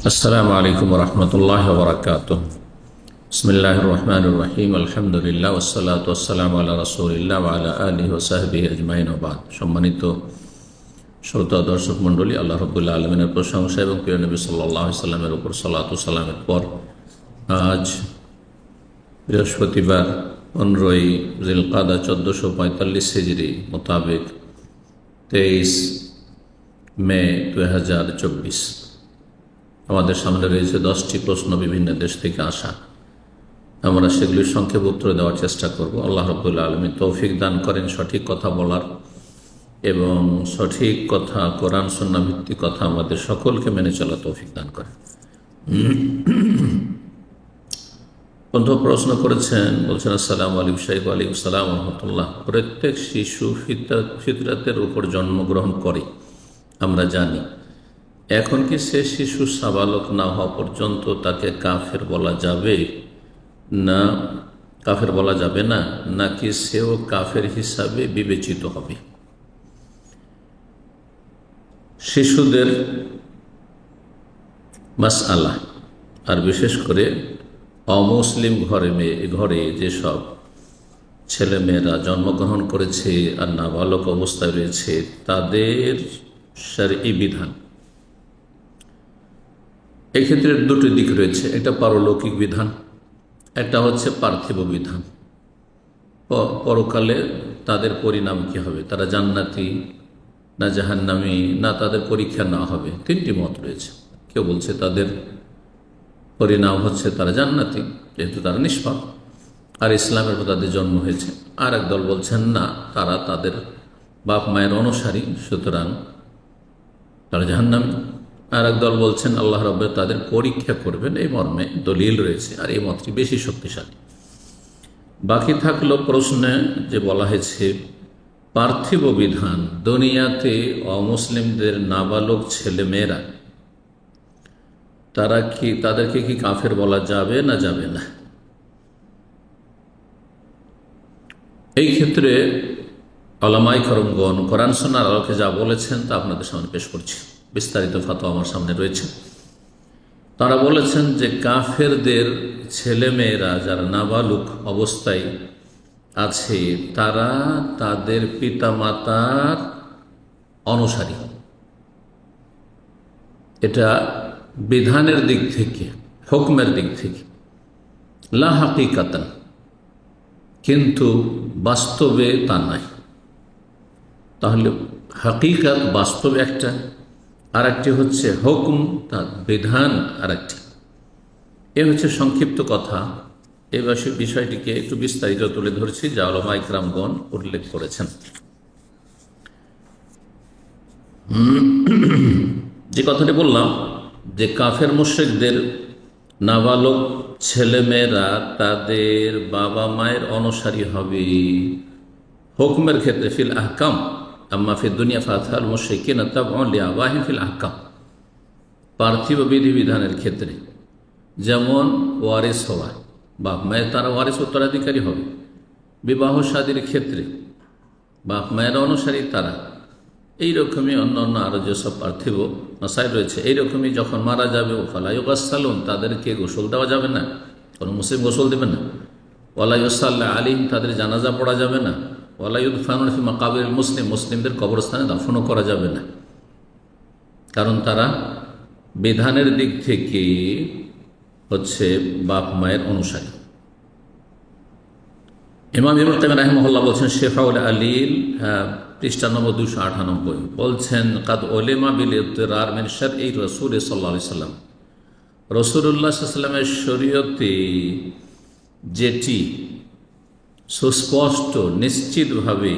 আসসালামু আলাইকুম রহমতুল্লাহ বরকাতুহ। বিসমিল্লাহির রহমানির রহিম। আলহামদুলিল্লাহ ওয়াসসালাতু ওয়াসসালামু আলা রাসূলিল্লাহ ওয়া আলা আলিহি ওয়া সাহবিহি আজমাইন ওয়া বাদ। সম্মানিত শ্রোতা দর্শক মণ্ডলী, আল্লাহ রাব্বুল আলামিনের প্রশংসা এবং প্রিয় নবী সাল্লাল্লাহু আলাইহি সাল্লামের উপর সালাতু সালামের পর আজ বৃহস্পতিবার 15ই জিলকাদা 1445 হিজরি মোতাবেক 23 মে 2024। আমাদের সামনে রয়েছে 10টি প্রশ্ন বিভিন্ন দেশ থেকে আসা। আমরা সেগুলির সংক্ষেপ উত্তর দেওয়ার চেষ্টা করব। আল্লাহ রাব্বুল আলামিন তৌফিক দান করেন সঠিক কথা বলার এবং সঠিক কথা, কোরআন সুন্নাহ ভিত্তিক কথা আমাদের সকলকে মেনে চলা তৌফিক দান করেন। বন্ধু প্রশ্ন করেছেন, বলছেন আসসালামু আলাইকুম শাইখ। ওয়ালাইকুম আসসালাম ওয়া রাহমাতুল্লাহ। প্রত্যেক শিশু ফিতরাতের উপর জন্মগ্রহণ করে আমরা জানি। এখন কি সে শিশু সাবালক না হওয়া পর্যন্ত তাকে কাফের বলা যাবে না? কাফের বলা যাবে না, নাকি সেও কাফের হিসাবে বিবেচিত হবে? শিশুদের মাসআলা, আর বিশেষ করে অমুসলিম ঘরে যেসব ছেলেমেয়েরা জন্মগ্রহণ করেছে আর নাবালক অবস্থায় রয়েছে, তাদের শরঈ বিধান, এক্ষেত্রে দুটি দিক রয়েছে। একটা পারলৌকিক বিধান, একটা হচ্ছে পার্থিব বিধান। পরকালে তাদের পরিণাম কি হবে, তারা জান্নাতি না জাহান্নামী, না তাদের পরীক্ষা না হবে, তিনটি মত রয়েছে। কেউ বলছে তাদের পরিণাম হচ্ছে তারা জান্নাতি, যেহেতু তারা নিষ্পাপ আর ইসলামের উপর তাদের জন্ম হয়েছে। আর এক দল বলছেন না, তারা তাদের বাপ মায়ের অনুসারী, সুতরাং তারা জাহান্নামী। আর এক দল বলছেন আল্লাহ রাব্বুল তাদের পরীক্ষা করবেন, এই মর্মে দলিল রয়েছে, আর এই মতটি বেশি শক্তিশালী। বাকি থাকলো প্রশ্নে যে বলা হয়েছে পার্থিব বিধান, দুনিয়াতে অমুসলিমদের নাবালক ছেলেমেয়েরা তাদেরকে কি কাফের বলা যাবে না যাবে না? এই ক্ষেত্রে উলামায়ে কেরামগণ কোরআন সুন্নাহর আলোকে যা বলেছেন তা আপনাদের সামনে পেশ করছি। বিস্তারিত ফতোয়া আমার সামনে রয়েছে। তারা বলেছেন যে কাফেরদের ছেলেমেয়েরা যারা নাবালক অবস্থায় আছে, তারা তাদের পিতামাতার অনুসারী। এটা বিধানের দিক থেকে, হুকমের দিক থেকে, লা হাকিকাতান, কিন্তু বাস্তবে তা নাই। তাহলে হাকিকাত বাস্তবে একটা, আর একটি হচ্ছে হুকুম, তার বিধান আর একটি। এ হচ্ছে সংক্ষিপ্ত কথা। এই বিষয়টিকে একটু বিস্তারিত তুলে ধরছি, যা উলামায়ে কেরামগণ উল্লেখ করেছেন। যে কথাটি বললাম যে কাফের মুশরিকদের নাবালক ছেলেমেয়েরা তাদের বাবা মায়ের অনুসারী হবে হুকমের ক্ষেত্রে, ফিল আহকাম, আম্মা ফি দুনিয়া ফাতাল মুশরিকিনা তাবউন লিআবাহিম ফিল আহকাম। পার্থিব বিধিবিধানের ক্ষেত্রে যেমন ওয়ারিস হওয়া, বাপ মায়ের তারা ওয়ারিস উত্তরাধিকারী হবে। বিবাহ শাদীর ক্ষেত্রে বাপ মায়ের অনুসারী তারা। এইরকমই অন্য আরও যেসব পার্থিব মাসাইল রয়েছে, এইরকমই যখন মারা যাবে ফালা ইউগাসসালুন, তাদেরকে গোসল দেওয়া যাবে না, কোনো মুসলিম গোসল দেবে না। ওয়ালা ইউসাল্লা আলাইহিম, তাদের জানাজা পড়া যাবে না। ওয়ালা ইউদফানুন ফি মাকাবিরিল মুসলিম, মুসলিমদের কবরস্থানে দাফনও করা যাবে না, কারণ তারা বিধানের দিক থেকে হচ্ছে বাপ মায়ের অনুসারী। ইমাম ইবনে কাইয়িম রাহিমাহুল্লাহ বলছেন শিফাউল আলিল, পৃষ্ঠা নম্বর 298, বলছেন কাদ উলিমা বিল ইত্তিরার মিন শারঈ রাসূল সাল্লাল্লাহু আলাইহি সাল্লাম, রাসূলুল্লাহ সাল্লাল্লাহু আলাইহি সাল্লামের শরীয়তে যেটি সুস্পষ্ট নিশ্চিতভাবে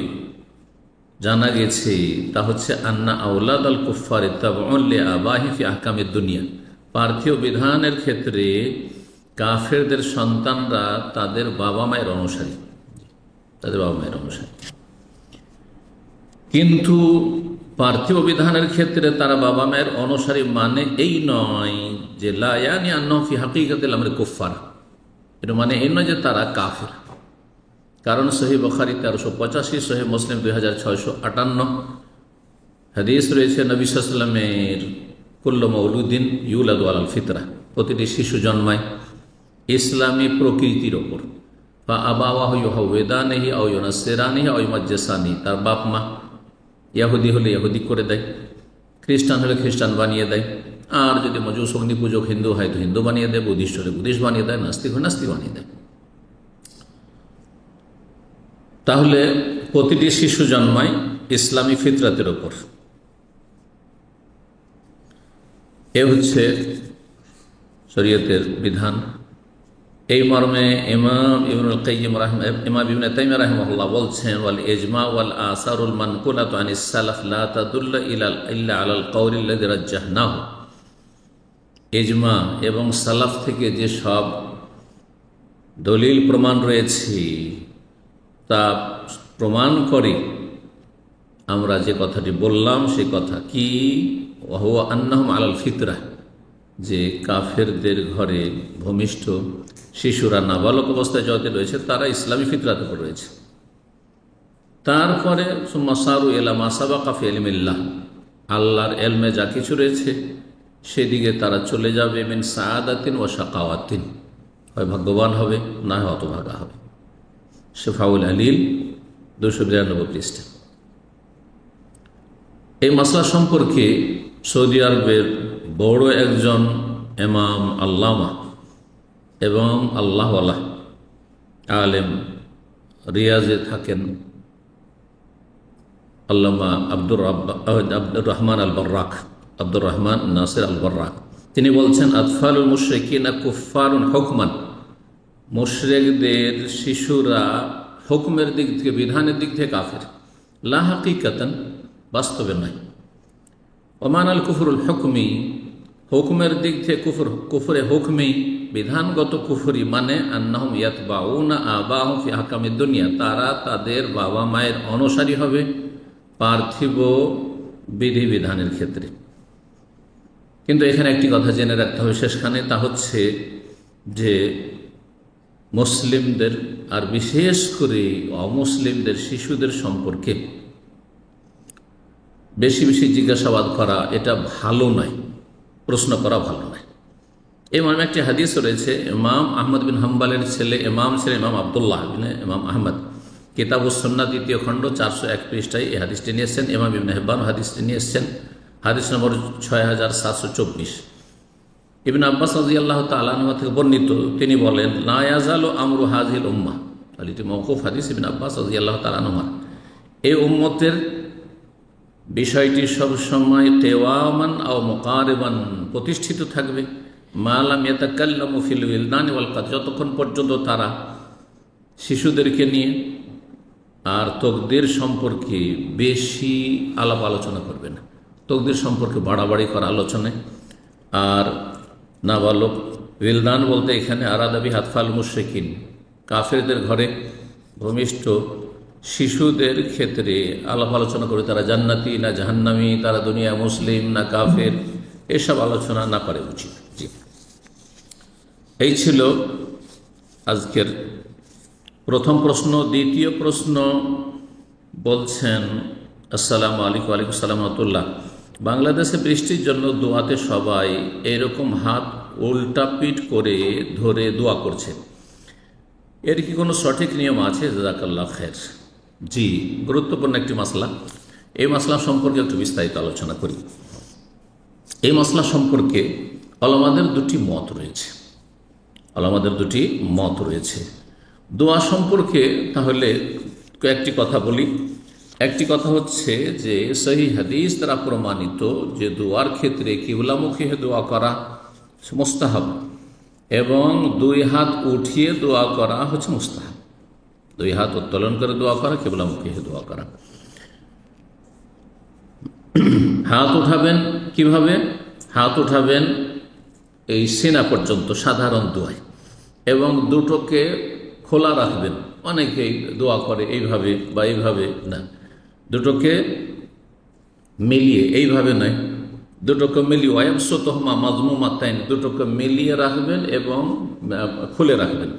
জানা গেছে তা হচ্ছে আন্না আওলাদ আল কুফার তাবউন লিআবাহি ফি আহকামিদ দুনিয়া। পার্থিব বিধানের ক্ষেত্রে কাফেরদের সন্তানরা তাদের বাবা মায়ের অনুসারী, তাদের বাবা মায়ের অনুসারী। কিন্তু পার্থিব বিধানের ক্ষেত্রে তারা বাবা মায়ের অনুসারী মানে এই নয় যে লা ইয়ানি আন্নাহু ফি হাকিকাতিল আমরি কুফার, এটা মানে এই নয় যে তারা কাফের। কারণ সহিহ বুখারী 1385, সহিহ মুসলিম 2658 হাদিস রয়েছে নবী সাল্লাল্লাহু আলাইহি ওয়াসাল্লামের কুল্লু মৌলুদিন ইউলাদু আলাল ফিতরা, প্রতিটি শিশু জন্মায় ইসলামী প্রকৃতির ওপর। বা আবাওয়াহু ইউহাউওয়িদানিহি আও ইউনাসসিরানিহি আও ইউমাজ্জিসানিহি, তার বাপ মা ইহুদি হলে ইহুদি করে দেয়, খ্রিস্টান হলে খ্রিস্টান বানিয়ে দেয়, আর যদি মজুস অগ্নি পূজক হিন্দু হয় তো হিন্দু বানিয়ে দেয়, বুদ্ধিস্ট হলে বুদ্ধিস্ট বানিয়ে দেয়, নাস্তিক হলে নাস্তিক বানিয়ে দেয়। তাহলে প্রতিটি শিশু জন্মায় ইসলামী ফিতরাতের ওপর। এ হচ্ছে শরীয়তের বিধান। এই মর্মে ইমাম ইবনুল কাইয়িম ইমাম ইবনে তাইমিয়া রাহিমাহুল্লাহ বলছেন, ওয়াল ইজমা ওয়াল আসারুল মানকুলাতু আনিস সালাফ লা তাদুল্লু ইল্লা আলাল কাউলিল্লাযী রাজ্জাহনাহু। ইজমা এবং সালাফ থেকে যে সব দলিল প্রমাণ রয়েছে তা প্রমাণ করে আমরা যে কথাটি বললাম সেই কথা কি, ওয়া আন্নাহুম আলাল ফিতরা, যে কাফেরদের ঘরে ভূমিষ্ঠ শিশুরা নাবালক অবস্থায় যত রয়েছে তারা ইসলামী ফিতরাতের উপর রয়েছে। তারপরে সুম্মা সারু ইলা মা সাবাকা ফি ইলমিল্লাহ, আল্লাহর এলমে যা কিছু রয়েছে সেদিকে তারা চলে যাবে। মিন সাআদাতিন ওয়া শাকাওয়াতিন, হয় ভাগ্যবান হবে না হয় হতভাগা হবে। শিফাউল আলিল 292 পৃষ্ঠা। এই মাসলা সম্পর্কে সৌদি আরবের বড় একজন ইমাম আল্লামা এবং আল্লাহওয়ালা আলেম, রিয়াজে থাকেন, আল্লামা আব্দুর রহমান আল বর্রাক, আব্দুর রহমান নাসির আল বর্রাক, তিনি বলছেন, আতফালুল মুশরিকিনা কুফফারুন হুকমান, মুশরিকদের শিশুরা হুকমের দিক থেকে, বিধানের দিক থেকে কাফের, লা হাকিকাতান, বাস্তবে নয়। ওমান আল কুফরুল হুকমি, হুকমের দিক থেকে কুফর, কুফরে হুকমি, বিধানগত কুফরি, মানে আন্নাহুম ইয়াতবাউনা আবাহুম ফি আহকামিদ দুনিয়া, তারা তাদের বাবা মায়ের অনুসারী হবে পার্থিব বিধিবিধানের ক্ষেত্রে। কিন্তু এখানে একটি কথা জেনে রাখতে হবে শেষখানে, তা হচ্ছে যে মুসলিমদের আর বিশেষ করে অমুসলিমদের শিশুদের সম্পর্কে বেশি বেশি জিজ্ঞাসাবাদ করা এটা ভালো নয়, প্রশ্ন করা ভালো নয়। এই মর্মে একটি হাদিস রয়েছে, ইমাম আহমদ বিন হাম্বালের ছেলে ইমাম ছিলেন ইমাম আবদুল্লাহ বিন ইমাম আহমদ, কিতাবুস সুন্নাহ 2য় খণ্ড 401 পৃষ্ঠায় এই হাদিসটি নিয়ে এসেছেন। ইমাম ইবনে হিব্বান হাদিসটি নিয়ে এসেছেন, হাদিস নম্বর 6724। ইবনে আব্বাস রাদিয়াল্লাহু তাআলা আনহু থেকে বর্ণিত, তিনি বলেন, লা ইয়াজালু আমরু হাযিহিল উম্মাহ, এটি মওকুফ হাদিস, ইবনে আব্বাস রাদিয়াল্লাহু তাআলা আনহু, এই উম্মতের বিষয়টি সবসময় কেওয়ামান আও মুকারিবান, প্রতিষ্ঠিত থাকবে, মা লাম ইয়াতাকাল্লামু ফিল উইলদানি ওয়াল কাদ, যতক্ষণ পর্যন্ত তারা শিশুদেরকে নিয়ে আর তকদির সম্পর্কে বেশি আলাপ আলোচনা করবে না, তকদির সম্পর্কে বাড়াবাড়ি করা আলোচনায়। আর নাবালক, উইলদান বলতে এখানে আরাদাবি হাতফাল মুশরিকিন, কাফেরদের ঘরে ভূমিষ্ঠ শিশুদের ক্ষেত্রে আলাপ আলোচনা করে তারা জান্নাতি না জাহান্নামী, তারা দুনিয়া মুসলিম না কাফের, এসব আলোচনা না করে উচিত। জি, এই ছিল আজকের প্রথম প্রশ্ন। দ্বিতীয় প্রশ্ন বলছেন, আসসালামু আলাইকুম। ওয়ালাইকুম আসসালাম রাহমাতুল্লাহ। বাংলাদেশে বৃষ্টির জন্য দোয়াতে সবাই এরকম হাত উল্টাপিট করে ধরে দোয়া করছে, এর কি কোনো সঠিক নিয়ম আছে? জাযাকাল্লাহ খায়ের। জি, গুরুত্বপূর্ণ একটি মাসলা। এই মাসলা সম্পর্কে একটু বিস্তারিত আলোচনা করি। এই মাসলা সম্পর্কে ওলামাদের দুটি মত রয়েছে, ওলামাদের দুটি মত রয়েছে দোয়া সম্পর্কে। তাহলে কয়েকটি কথা বলি। একটি কথা হচ্ছে যে সহিহ হাদিস দ্বারা প্রমাণিত যে দোয়ার ক্ষেত্রে কিবলামুখী হয়ে দোয়া করা মুস্তাহাব এবং 2 হাত উঠিয়ে দোয়া করা হচ্ছে মুস্তাহাব। 2 হাত উত্তোলন করে দোয়া করা, কিবলামুখী হয়ে দোয়া করা। হাত উঠাবেন কিভাবে? হাত উঠাবেন এই সিনা পর্যন্ত সাধারণ দোয়ায়, এবং দুটোকে খোলা রাখবেন। অনেকেই দোয়া করে এইভাবে বা এইভাবে না, দুটোকে মিলিয়ে, এইভাবে নয়, দুটোকে মিলিয়ে, ওয়ায়াবসুতুহুমা মাজমুমাতাইন, দুটোকে মিলিয়ে রাখবেন এবং খুলে রাখবেন।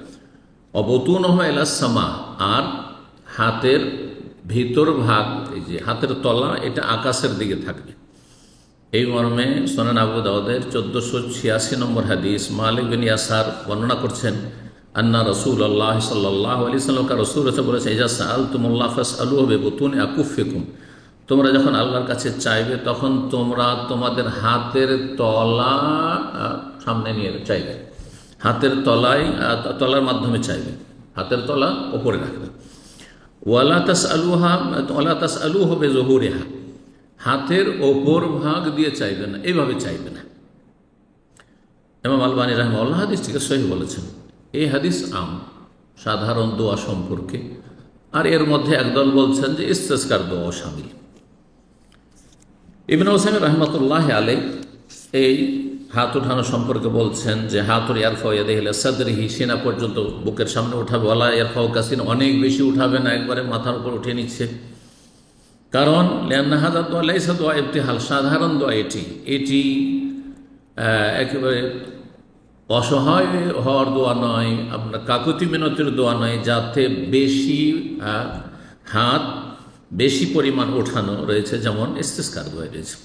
অবতুনহুমা ইলাস সামা, আর হাতের ভিতর ভাগ, এই যে হাতের তলা, এটা আকাশের দিকে থাকবে। এই মর্মে সুনান আবু দাউদের 1486 নম্বর হাদিস মালিক বিন ইয়াসার বর্ণনা করছেন, আন্না রাসূলুল্লাহ সাল্লাল্লাহু আলাইহি ওয়াসাল্লাম রাসূল বলেছে, ইজা সাআলতুমুল্লাহ ফাসআলুহু বিবুতুনি আকুফিকুম, তোমরা যখন আল্লাহর কাছে চাইবে তখন তোমরা তোমাদের হাতের তলা সামনে নিয়ে চাইবে, হাতের তলার মাধ্যমে চাইবে, হাতের তলা ওপরে রাখবে। ওয়ালা তাসআলুহু বিযুহুরিহা, হাতের ওপর ভাগ দিয়ে চাইবে না, এইভাবে চাইবে না। ইমাম আলবানী রাহিমাহুল্লাহ হাদিসটিকে সহিহ বলেছেন। এই হাদিস সাধারণ দোয়া সম্পর্কে, আর এর মধ্যে একদল বলছেন যে ইস্তেসকার দোয়া শামিল। ইবনে উসাইমিন রাহমাতুল্লাহ আলাইহি এই হাত উঠানো সম্পর্কে বলছেন যে হাতুর ইয়ারফাউ ইয়াদাইহি ইলা সাদরিহি, সিনা পর্যন্ত বুকের সামনে উঠাবে, ওয়ালা ইয়ারফাউ কাসিন, অনেক বেশি উঠাবে না, একবারে মাথার উপর উঠে নিচ্ছে। কারণ লিআন্না হাযা দুআ লাইসা দুআ ইবতিহাল, সাধারণ দোয়া এটি একেবারে অসহায় হওয়ার দোয়া নয়, আপনার কাকুতি মিনতির দোয়া নয়, যাতে হাত বেশি পরিমাণ ওঠানো রয়েছে, যেমন ইস্তিসকার দোয়া রয়েছে।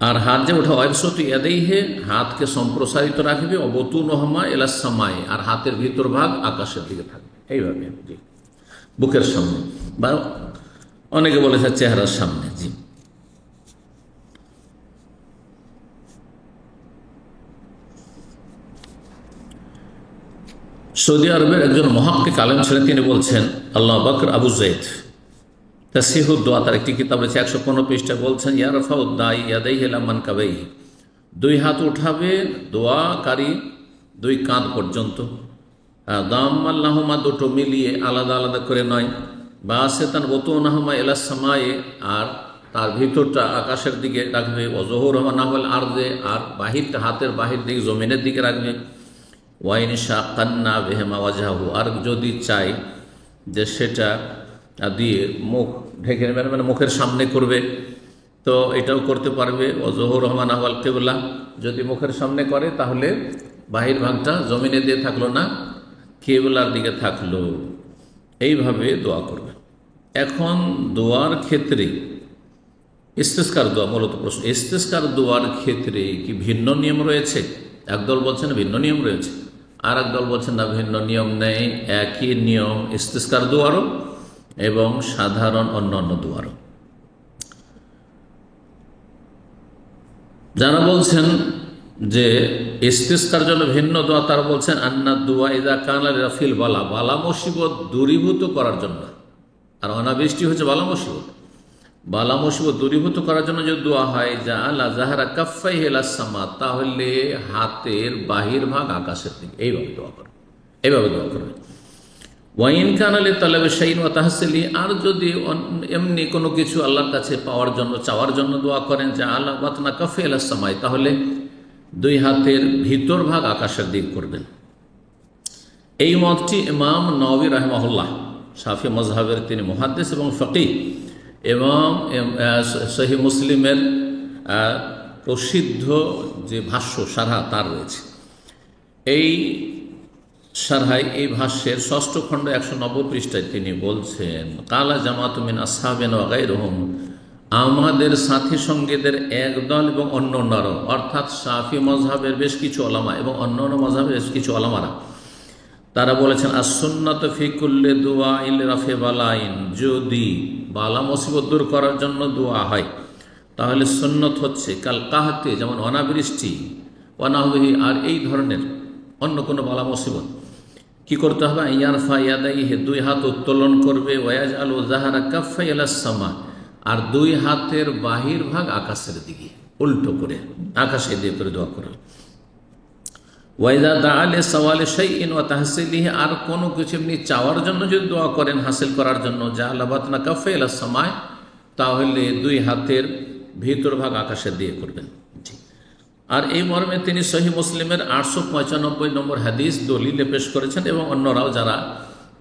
আর হাত যে ওঠা ওয়াবসতু ইয়াদাইহি, হাতকে সম্প্রসারিত রাখবে, অবতুনহুমা ইলাস সামাই, আর হাতের ভিতর ভাগ আকাশের দিকে থাকবে, এইভাবে জি, বুকের সামনে, বা অনেকে বলেছে চেহারার সামনে। জি, সৌদি আরবের একজন মুহাক্কিক আলেম ছিলেন, তিনি বলছেন, আল্লাহ বকর আবু যায়েদ তাসহিহুদ দোয়া, তার একটি কিতাব রয়েছে 115 পৃষ্ঠা, বলছেন ইয়ারফাউ দাই ইয়াদাইহি ইলা মানকাবাইহি, দুই হাত উঠাবে দোয়াকারী দুই কাঁধ পর্যন্ত, দাম্মাল্লাহুমা, দুটো মিলিয়ে আলাদা আলাদা করে নয়, বাসিতান বুতুনাহুমা ইলা সামায়ে, আর তার ভিতরটা আকাশের দিকে রাখবে, ওয়াজহুরহুমা নাহওয়াল আরদে, আর বাহিরটা হাতের বাহির দিকে জমিনের দিকে রাখবে, ওয়াইন শাকান্না বিহিমা ওয়াজহাহু, আর যদি চাই যে সেটা দিয়ে মুখ ঢেকে নেবে, মানে মুখের সামনে করবে, তো এটাও করতে পারবে। ওয়াজহুরহুমা নাহওয়াল কিবলা, যদি মুখের সামনে করে তাহলে বাহির ভাগটা জমিনে দিয়ে থাকলো না, কিবলার দিকে থাকলো, এইভাবে দোয়া করবে। এখন দোয়ার ক্ষেত্রে ইস্তেসকার দোয়া, মূলত প্রশ্ন, ইস্তেসকার দোয়ার ক্ষেত্রে কি ভিন্ন নিয়ম রয়েছে? একদল বলছেন ভিন্ন নিয়ম রয়েছে, আর একদল বলছেন না, ভিন্ন নিয়ম নেই, একই নিয়ম ইস্তেসকার দোয়ারও এবং সাধারণ অন্যান্য দোয়ারও। যারা বলছেন যে ইস্তেসকার জন্য ভিন্ন দোয়া, তারা বলছেন আন্না দুয়া ইযা কানা লিরাফিল বালা, বালা মুসিবত দূরীভূত করার জন্য, আর অনাবৃষ্টি হচ্ছে বালা মুসিবত, বালা মুসিবত দূরীভূত করার জন্য যদি দোয়া হয়, যা আলা জাহারা কাফাইহি ইলাস সামা, তাহলে হাতের বাহির ভাগ আকাশের দিকে, এইভাবে দোয়া করবে, এইভাবে দোয়া করবে। ওয়াইন কানা লিতালাবি শাইইন ওয়া তাহসিলি, আর যদি এমনি কোনো কিছু আল্লাহর কাছে পাওয়ার জন্য, চাওয়ার জন্য দোয়া করেন, যা আলা বাতনা কাফি ইলাস সামাই, তাহলে দুই হাতের ভিতর ভাগ আকাশের দিক করবেন। এই মতটি ইমাম নওয়াবী রাহিমাহুল্লাহ, শাফি মাজহাবের তিনি মুহাদ্দিস এবং ফকিহ, এবং সহিহ মুসলিমের প্রসিদ্ধ যে ভাষ্য সারহা তার রয়েছে। এই সারহায়, এই ভাষ্যের 6ষ্ঠ খণ্ড 190 পৃষ্ঠায় তিনি বলছেন, কালা জামাত মিন আসহাবিনা ওয়া গায়রুহুম, আমাদের সাথী সঙ্গীদের একদল এবং অন্য অন্যরাও, অর্থাৎ শাফি মাজহাবের বেশ কিছু ওলামা এবং অন্য অন্য মাজহাবের বেশ কিছু ওলামারা, তারা বলেছেন as-সুন্নাতু ফি কুল্লি দুআইন লিরাফি বালাইন, যদি বালা মুসিবত দূর করার জন্য দোয়া হয় তাহলে সুন্নত হচ্ছে কাল কাহতে, যেমন অনাবৃষ্টি, ওয়ানাহবিহি, আর এই ধরনের অন্য কোনো বালা মুসিবত কি করতে হবে, ইয়ারফা ইয়াদাইহি, দুই হাত উত্তোলন করবে, ওয়ায়াজআলু যাহারা কাফাই ইলাস সামা, আর দুই হাতের বাহির ভাগ আকাশের দিকে উল্টো করে আকাশে দিয়ে করে দোয়া করবে। ওয়াইদা দাআ লিসাওয়ালি শাইইন ওয়া তাহসিলিহি, আর কোনো কিছু এমনি চাওয়ার জন্য যদি দোয়া করেন, হাসিল করার জন্য, জাআলা বাতনা কাফাই ইলাস সামা, তাহলে দুই হাতের ভিতর ভাগ আকাশের দিয়ে করবেন। আর এই মর্মে তিনি সহিহ মুসলিমের 895 নম্বর হাদিস দলিলে পেশ করেছেন, এবং অন্যরাও যারা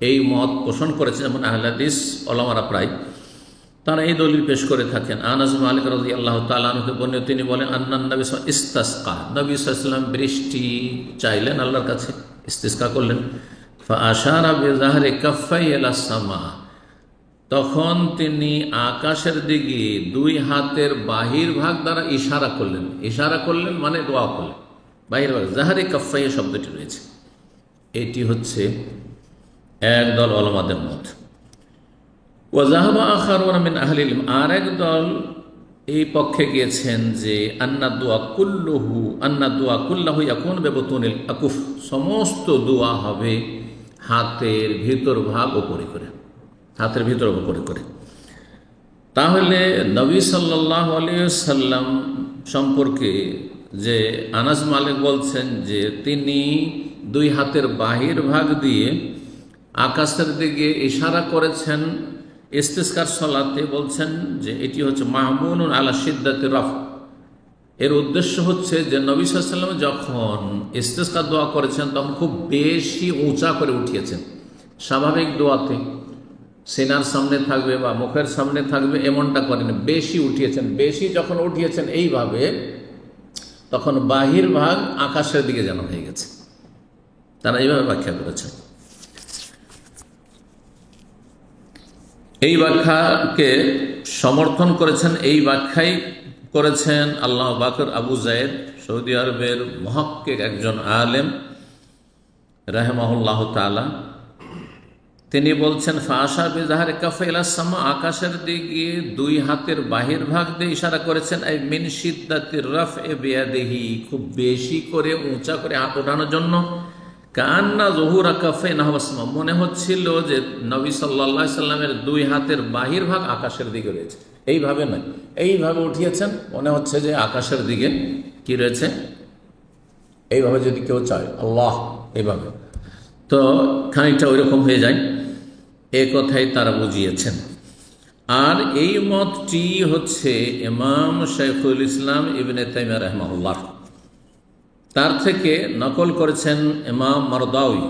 এই মত পোষণ করেছেন, যেমন আহলে হাদিস ওলামারা প্রায় তারা এই দলিল পেশ করে থাকেন। আনাস মালিক রাদিয়াল্লাহু তাআলা আনহু বর্ণিত, তিনি বলেন, আন্নান নবী ইস্তাসকা, নবী সাল্লাল্লাহু আলাইহি ওয়াসাল্লাম বৃষ্টি চাইলেন আল্লাহর কাছে, ইস্তিসকা করলেন, ফা আশারা বিযাহরি কাফাই ইলাস সামা, তখন তিনি আকাশের দিকে দুই হাতের বাহির ভাগ দ্বারা ইশারা করলেন মানে দোয়া করলেন। বাহির ভাগ জাহারি কাফাইয়া শব্দটি রয়েছে। এটি হচ্ছে একদল ওলামাদের মত। ওয়াজাহাবা আখারুনা মিন আহলিল ইলম, আর একদল এই পক্ষে গিয়েছেন যে আন্না দোয়া কুল্লাহু ইয়াকুন বিবতুনিল আকুফ, সমস্ত দোয়া হবে হাতের ভিতর ভাগ উপরে করে, হাতের ভিতর উপরে করে। তাহলে নবী সাল্লাল্লাহু আলাইহি ওয়াসাল্লাম সম্পর্কে যে আনাস মালিক বলছেন যে তিনি দুই হাতের বাহির ভাগ দিয়ে আকাশের দিকে ইশারা করেছেন ইস্তিসকার সালাতে, বলছেন যে এটি হচ্ছে মাহমুনুন আলা শিদ্দাতি রাফ। এর উদ্দেশ্য হচ্ছে যে নবী সাল্লাল্লাহু আলাইহি ওয়াসাল্লাম যখন ইস্তিসকার দোয়া করেছেন তখন খুব বেশি উঁচা করে উঠিয়েছেন। স্বাভাবিক দোয়াতে সিনার সামনে থাকবে বা মুখের সামনে থাকবে এমনটা করেন, বেশি উঠিয়েছেন। বেশি যখন উঠিয়েছেন এইভাবে, তখন বাহির ভাগ আকাশের দিকে যেন হয়ে গেছে। তারা এইভাবে ব্যাখ্যা করেছেন। এই ব্যাখ্যাকে সমর্থন করেছেন, এই ব্যাখ্যাই করেছেন আল্লাহ বাকর আবু জায়েদ, সৌদি আরবের মুহাক্কিক একজন আলেম রাহিমাহুল্লাহ তাআলা। তিনি বলছেন ফাশা বিজাহারি কাফা ইলা সামা, আকাশের দিকে দুই হাতের বাহির ভাগ দিয়ে ইশারা করেছেন। এই মিন শিদ্দাতির রাফ'i বিয়াদিহি, খুব বেশি করে উঁচা করে হাত ওঠানোর জন্য। কান্না যহুরা কাফাই নাহওয়াসমা, মনে হচ্ছিল যে নবী সাল্লাল্লাহু আলাইহি সাল্লামের দুই হাতের বাহির ভাগ আকাশের দিকে রয়েছে। এইভাবে নয়, এইভাবে উঠিয়েছেন, মনে হচ্ছে যে আকাশের দিকে কি রয়েছে। এইভাবে যদি কেউ চায় আল্লাহ এইভাবে, তো খানিকটা ওইরকম হয়ে যায়, এ কথাই তারা বুঝিয়েছেন। আর এই মতটি হচ্ছে ইমাম শাইখুল ইসলাম ইবনে তাইমিয়া রাহিমাহুল্লাহ, তার থেকে নকল করেছেন ইমাম মারদাউই।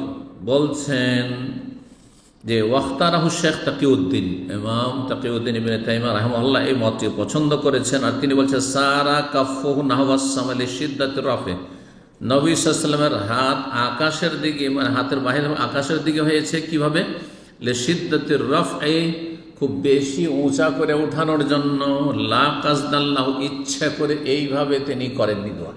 বলছেন যে ওয়াখতারাহু শেখ তাকিউদ্দিন, ইমাম তাকিউদ্দিন ইবনে তাইমিয়া রাহিমাহুল্লাহ এই মতটি পছন্দ করেছেন। আর তিনি বলছেন সারা কাফুহু নাহওয়াস সামা লিশিদ্দাতির রাফি, নবী সাল্লাল্লাহু আলাইহি ওয়াসাল্লামের হাত আকাশের দিকে, মানে হাতের বাহির আকাশের দিকে হয়েছে কিভাবে, লিশিদ্দাতির রাফ'i, খুব বেশি উঁচা করে উঠানোর জন্য। লা কাসদাল্লাহু, ইচ্ছা করে এইভাবে তিনি করেননি দোয়া।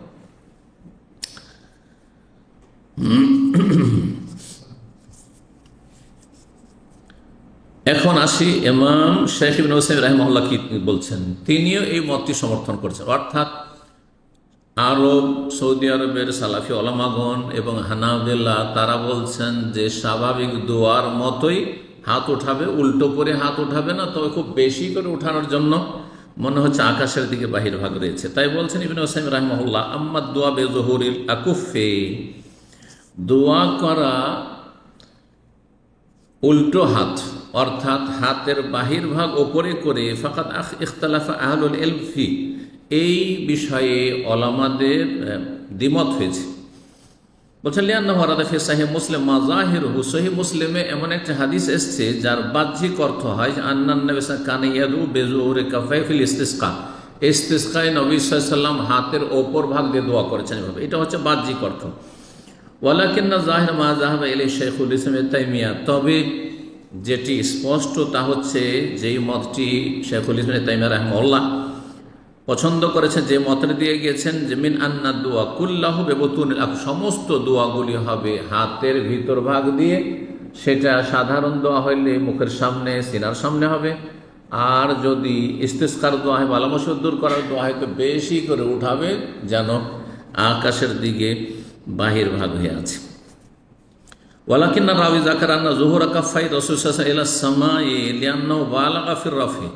এখন আসি ইমাম শাইখ ইবনে উসাইমিন রাহিমাহুল্লাহ কি বলছেন। তিনিও এই মতটি সমর্থন করছেন, অর্থাৎ আরব, সৌদি আরবের সালাফি ওলামাগণ এবং হানাবিলা তারা বলছেন যে স্বাভাবিক দোয়ার মতোই হাত উঠাবে, উল্টো করে হাত উঠাবে না, তবে খুব বেশি করে উঠানোর জন্য মনে হচ্ছে আকাশের দিকে বাহির ভাগ রয়েছে। তাই বলছেন ইবনে উসাইমিন রাহিমাহুল্লাহ, আম্মা দোয়া বেজহুরিল আকুফে, দোয়া করা উল্টো হাত অর্থাৎ হাতের বাহির ভাগ ওপরে করে, ফাকাত ইখতালাফা আহলুল ইলম ফি, এই বিষয়ে ওলামাদের দ্বিমত হয়েছে। বলছেন লিআন্নাহু ওয়ারাদা ফি সহিহ মুসলিম মা যাহিরুহু, সহিহ মুসলিমে এমন একটা হাদিস এসেছে যার বাহ্যিক অর্থ হয় আন্নান নবী সাল্লাল্লাহু আলাইহি ওয়াসাল্লাম কানা ইয়াদু বিযুহুরি কাফাই ফিল ইস্তিসকা, ইস্তিসকায়ে নবী সাল্লাল্লাহু আলাইহি ওয়াসাল্লাম হাতের ওপর ভাগ দিয়ে দোয়া করেছেন এভাবে, এটা হচ্ছে বাহ্যিক অর্থ। ওয়ালাকিন্না যাহির মা যাহাবা ইলাইহি শাইখুল ইসলাম ইবনে তাইমিয়া, তবে যেটি স্পষ্ট তা হচ্ছে যেই মতটি শাইখুল ইসলাম ইবনে তাইমিয়া রাহিমাহুল্লাহ পছন্দ করেছেন, যে মতের দিয়ে গিয়েছেন যে মিন আন্না দোয়া কুল্লাহু বিবতুনিল আকুফ, সমস্ত দোয়াগুলি হবে হাতের ভিতর ভাগ দিয়ে। সেটা সাধারণ দোয়া হইলে মুখের সামনে, সিনার সামনে হবে। আর যদি ইস্তিসকার দোয়া হয়, বালা মুসিবত দূর করার দোয়া হয়, তো বেশি করে উঠাবে যেন আকাশের দিকে বাহির ভাগ হয়ে আছে। ওয়ালাকিন্না রাবি যাকারান্না যুহুরা কাফাই রাসূল সাল্লাল্লাহু আলাইহি ওয়াসাল্লাম ইলা সামাই লিআন্নাহু বালাগা ফির রাফি,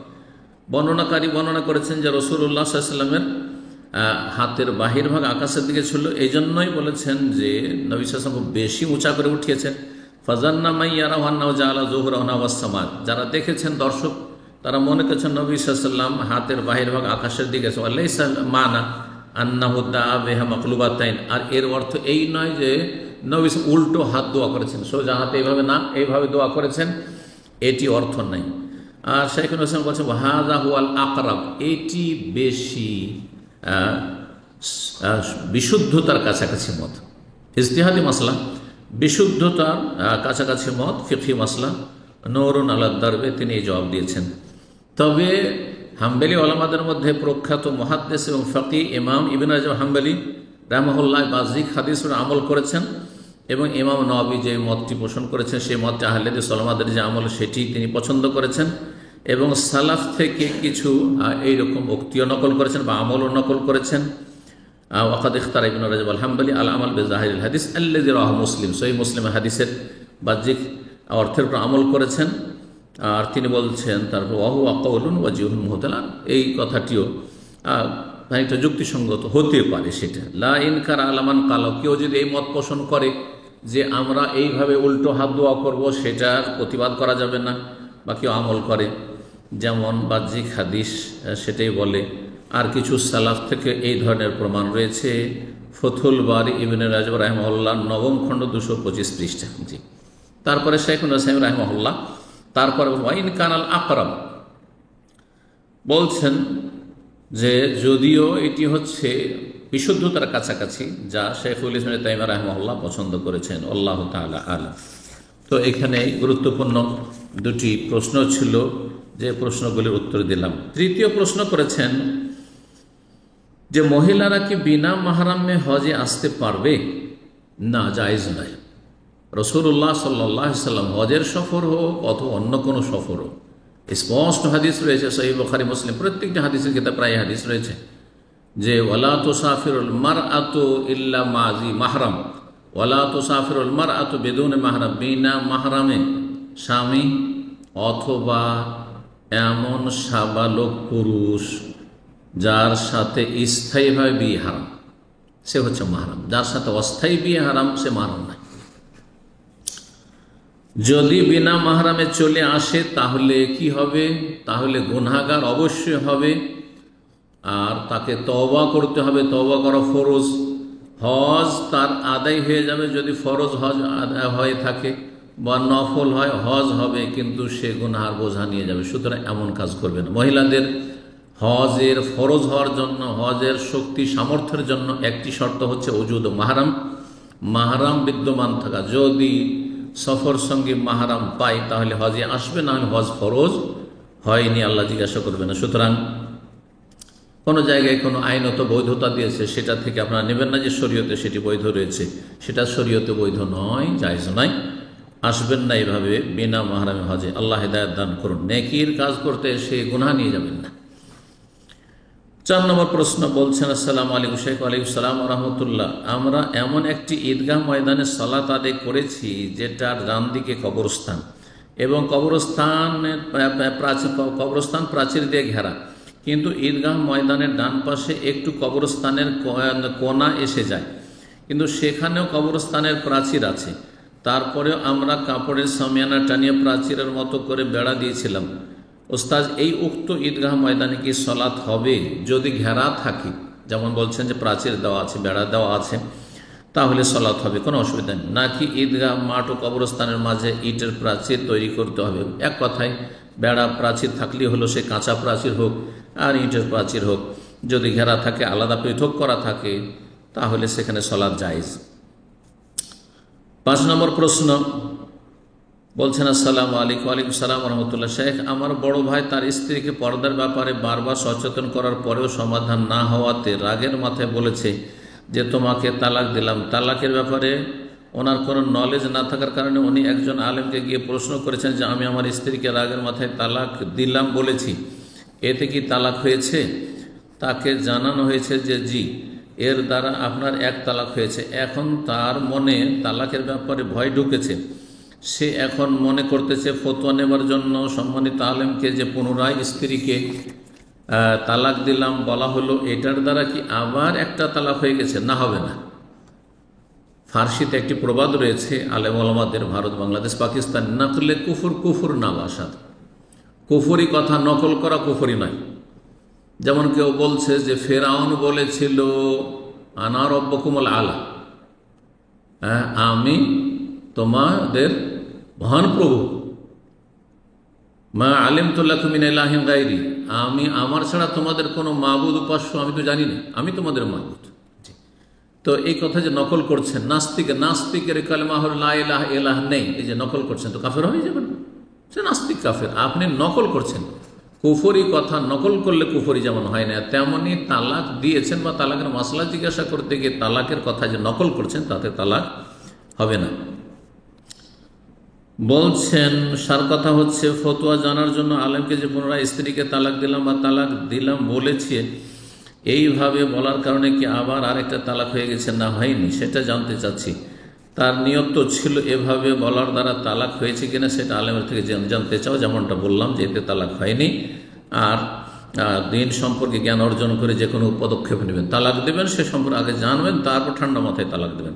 বর্ণনাকারী বর্ণনা করেছেন যে রাসূলুল্লাহ সাল্লাল্লাহু আলাইহি ওয়াসাল্লামের হাতের বাহির ভাগ আকাশের দিকে ছিল, এই জন্যই বলেছেন যে নবী সাল্লাল্লাহু আলাইহি ওয়াসাল্লাম খুব বেশি উঁচা করে উঠিয়েছেন। ফাজান্না মাইয়ারাহু আন্নাহু জাআলা যুহুরাহু নাহওয়াস সামা, যারা দেখেছেন দর্শক তারা মনে করেছেন নবী সাল্লাল্লাহু আলাইহি ওয়াসাল্লাম হাতের বাহির ভাগ আকাশের দিকে আছে। ওয়ালাইসা মানা আন্নাহু দাআ বিহা মাকলুবাতাইন, আর এর অর্থ এই নয় যে নবী উল্টো হাত দোয়া করেছেন, সোজা হাতে এইভাবে না, এইভাবে দোয়া করেছেন, এটি অর্থ নাই। আর শাইখুল ইসলাম বলছেন হাযা হুয়াল আকরাব, এটি বেশি বিশুদ্ধতার কাছাকাছি মত। ইজতিহাদি মাসলা, বিশুদ্ধতার কাছাকাছি মত, ফিকহি মাসলা। নূরুন আলা দারবে, তিনি এই জবাব দিয়েছেন। তবে হাম্বলি ওলামাদের মধ্যে প্রখ্যাত মুহাদ্দিস এবং ফাকিহ ইমাম ইবনে রাজব হাম্বলি রাহমাহুল্লাহ বাহ্যিক হাদিসের আমল করেছেন, এবং ইমাম নওয়াবী যে মতটি পোষণ করেছেন সেই মতটি আহলে হাদিস ওলামাদের যে আমল সেটি তিনি পছন্দ করেছেন, এবং সালাফ থেকে কিছু এইরকম উক্তিও নকল করেছেন বা আমলও নকল করেছেন। ওয়াকাদ ইখতারা ইবনে রাজব আল হাম্বলি আল আমাল বিজাহিরিল হাদিস আল্লাযী রাওয়াহু মুসলিম, সহিহ মুসলিমের হাদিসের বাহ্যিক অর্থের উপর আমল করেছেন। আর তিনি বলছেন তারপর ওয়াহু আকাউলুন ওয়াজিহুন মুহতালান, এই কথাটিও খানিকটা যুক্তিসঙ্গত হতে পারে। সেটা লা ইনকার আলামান কালো, কেউ যদি এই মত পোষণ করে যে আমরা এইভাবে উল্টো হাত দোয়া করব, সেটার প্রতিবাদ করা যাবে না, বা কেউ আমল করে যেমন বাহ্যিক হাদিস সেটাই বলে। আর কিছু সালাফ থেকে এই ধরনের প্রমাণ রয়েছে। ফথুল বারি ইবনে রাজব রাহিমাহুল্লাহ 9ম খণ্ড 225 পৃষ্ঠা। জি, তারপরে শাইখুল ইসলাম রাহিমাহুল্লাহ তারপরে ওয়াইন কানাল আকরাম বলছেন যে যদিও এটি হচ্ছে বিশুদ্ধতার কাছাকাছি, যা শাইখুল ইসলাম তাইমা রাহিমাহুল্লাহ পছন্দ করেছেন। আল্লাহু তাআলা আলাম। তো এখানে গুরুত্বপূর্ণ দুটি প্রশ্ন ছিল, যে প্রশ্নগুলির উত্তর দিলাম। তৃতীয় প্রশ্ন করেছেন যে মহিলারা কি বিনা মাহরামে হজে আসতে পারবে? না, জায়েজ নয়। রাসূলুল্লাহ সাল্লাল্লাহু আলাইহি সাল্লাম হজের সফর হোক অথবা অন্য কোনো সফর হোক, স্পষ্ট হাদিস রয়েছে সহিহ বুখারী মুসলিম প্রত্যেকটি হাদিসের কিতাব প্রায় হাদিস রয়েছে যে ওয়ালা তুসাফিরুল মারআতু ইল্লা মাজি মাহরাম, ওয়ালা তুসাফিরুল মারআতু বিদুন মাহরাম, বিনা মাহরামে স্বামী অথবা এমন সাবালক পুরুষ যার সাথে স্থায়ীভাবে বিয়ে হারাম, সে হচ্ছে মাহরাম। যার সাথে অস্থায়ী বিয়ে হারাম, সে মাহরাম নয়। যদি বিনা মাহরামে চলে আসে তাহলে কি হবে? তাহলে গুনাহগার অবশ্যই হবে, আর তাকে তওবা করতে হবে। তওবা করা ফরজ। হজ তার আদায় হয়ে যাবে যদি ফরজ হজ আদায় হয়ে থাকে, বা নফল হয় হজ হবে, কিন্তু সে গুনাহার বোঝা নিয়ে যাবে। সুতরাং এমন কাজ করবে না। মহিলাদের হজের ফরজ হওয়ার জন্য, হজের শক্তি সামর্থ্যের জন্য একটি শর্ত হচ্ছে ওজুদ মাহরাম, মাহরাম বিদ্যমান থাকা। যদি সফর সঙ্গে মাহরাম পাই তাহলে হজে আসবে, না হলে হজ ফরজ হয়নি, আল্লাহ জিজ্ঞাসা করবে না। সুতরাং কোনো জায়গায় কোনো আইনত বৈধতা দিয়েছে সেটা থেকে আপনারা নেবেন না যে শরীয়তে সেটি বৈধ রয়েছে, সেটা শরীয়তে বৈধ নয়, জায়েজ নয়। আসবেন না এভাবে বিনা মাহরামে হজে। আল্লাহ হিদায়াত দান করুন। নেকির কাজ করতে এসে গুনাহ নিয়ে যাবেন না। 4 নম্বর প্রশ্ন বলছেন, আসসালামু আলাইকুম শেখ। ওয়ালাইকুম সালাম ওয়া রাহমাতুল্লাহ। আমরা এমন একটি ঈদগাহ ময়দানে সালাত আদায় করেছি যেটার ডান দিকে কবরস্থান, এবং কবরস্থান প্রাচীর দিয়ে ঘেরা, কিন্তু ঈদগাহ ময়দানের ডান পাশে একটু কবরস্থানের কোনা এসে যায়, কিন্তু সেখানেও কবরস্থানের প্রাচীর আছে। তারপরেও আমরা কাপড়ের সামিয়ানা টানিয়ে প্রাচীরের মতো করে বেড়া দিয়েছিলাম। ওস্তাদ, এই উক্ত ঈদগাহ ময়দানে কি সালাত হবে? যদি ঘেরা থাকে, যেমন বলছেন যে প্রাচীর দেওয়া আছে, বেড়া দেওয়া আছে, তাহলে সালাত হবে, কোনো অসুবিধা নেই। নাকি ঈদগাহ মাঠ ও কবরস্থানের মাঝে ইটের প্রাচীর তৈরি করতে হবে? এক কথায় বেড়া প্রাচীর থাকলেই হলো, সে কাঁচা প্রাচীর হোক আর ইটের প্রাচীর হোক, যদি ঘেরা থাকে, আলাদা পৃথক করা থাকে, তাহলে সেখানে সালাত জায়েজ। 5 নম্বর প্রশ্ন বলছেন, আসসালামু আলাইকুম। ওয়ালাইকুম সালাম ওয়া রাহমাতুল্লাহ। শেখ, আমার বড় ভাই তার স্ত্রীকে পর্দার ব্যাপারে বারবার সচেতন করার পরেও সমাধান না হওয়াতে রাগের মাথায় বলেছে যে তোমাকে তালাক দিলাম। তালাকের ব্যাপারে ওনার কোনো নলেজ না থাকার কারণে উনি একজন আলেমকে গিয়ে প্রশ্ন করেছেন যে আমি আমার স্ত্রীকে রাগের মাথায় তালাক দিলাম বলেছি, এতে কি তালাক হয়েছে? তাকে জানানো হয়েছে যে জি, এর দ্বারা আপনার 1 তালাক হয়েছে। এখন তার মনে তালাকের ব্যাপারে ভয় ঢুকেছে। সে এখন মনে করতেছে ফতোয়া নেবার জন্য সম্মানিত আলেমকে যে পুনরায় স্ত্রীকে তালাক দিলাম বলা হলো, এটার দ্বারা কি আবার একটা তালাক হয়ে গেছে? না, হবে না। ফার্সিতে একটি প্রবাদ রয়েছে আলেম ওলামাদের, ভারত, বাংলাদেশ, পাকিস্তান, নকলে কুফর কুফর না বাসাদ। কুফরি কথা নকল করা কুফরি নয়। যেমন কেউ বলছে যে ফেরাউন বলেছিল আনা রব্বকুমুল আলা, আমি তোমাদের মহান প্রভু, মা আলিমতু লাকুম মিন ইলাহিন গায়রি, আমি আমার ছাড়া তোমাদের কোনো মাবুদ উপাস্য আমি তো জানি না, আমি তোমাদের মাবুদ। তো এই কথা যে নকল করছেন, নাস্তিকের কালেমা হল লা ইলাহা ইল্লাল্লাহ নেই, এই যে নকল করছেন, তো কাফের হয়ে যাবেন। সে নাস্তিক কাফের। আপনি নকল করছেন, কুফরি কথা নকল করলে কুফরি যেমন হয় না, তেমনি তালাক দিয়েছেন বা তালাকের মাসলা জিজ্ঞাসা করতে গিয়ে তালাকের কথা যে নকল করছেন তাতে তালাক হবে না। বলছেন সার কথা হচ্ছে, ফতোয়া জানার জন্য আলেমকে যে পুনরায় স্ত্রীকে তালাক দিলাম বা তালাক দিলাম বলেছে, এইভাবে বলার কারণে কি আবার আরেকটা তালাক হয়ে গেছে না হয়নি সেটা জানতে চাচ্ছি। তার নিয়ত তো ছিল এভাবে বলার দ্বারা তালাক হয়েছে কিনা সেটা আলেমের থেকে জানতে চাও, যেমনটা বললাম যে এতে তালাক হয়নি। আর দিন সম্পর্কে জ্ঞান অর্জন করে যে কোনো পদক্ষেপ নেবেন, তালাক দেবেন সে সম্পর্কে আগে জানবেন, তারপর ঠান্ডা মাথায় তালাক দেবেন।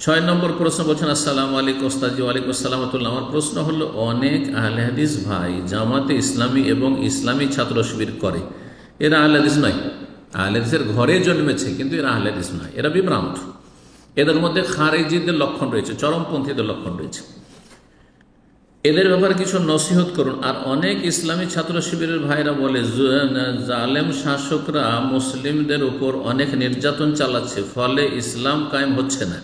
6 নম্বর প্রশ্ন বলছেন, আসসালামু আলাইকুম ওস্তাদ জি। ওয়ালাইকুম আসসালাম। আমার প্রশ্ন হলো, অনেক আহলে হাদিস ভাই জামাতে ইসলামী এবং ইসলামী ছাত্র শিবির করে, এরা আহলে হাদিস নয়, আহলে হাদিসের ঘরে জন্মেছে কিন্তু এরা আহলে হাদিস নয়, এরা বিভ্রান্ত। এদের মধ্যে খারেজিদের লক্ষণ রয়েছে, চরমপন্থীদের লক্ষণ রয়েছে। এদের ব্যাপারে কিছু নসিহত করুন। আর অনেক ইসলামী ছাত্র শিবিরের ভাইরা বলে জালেম শাসকরা মুসলিমদের উপর অনেক নির্যাতন চালাচ্ছে, ফলে ইসলাম কায়েম হচ্ছে না।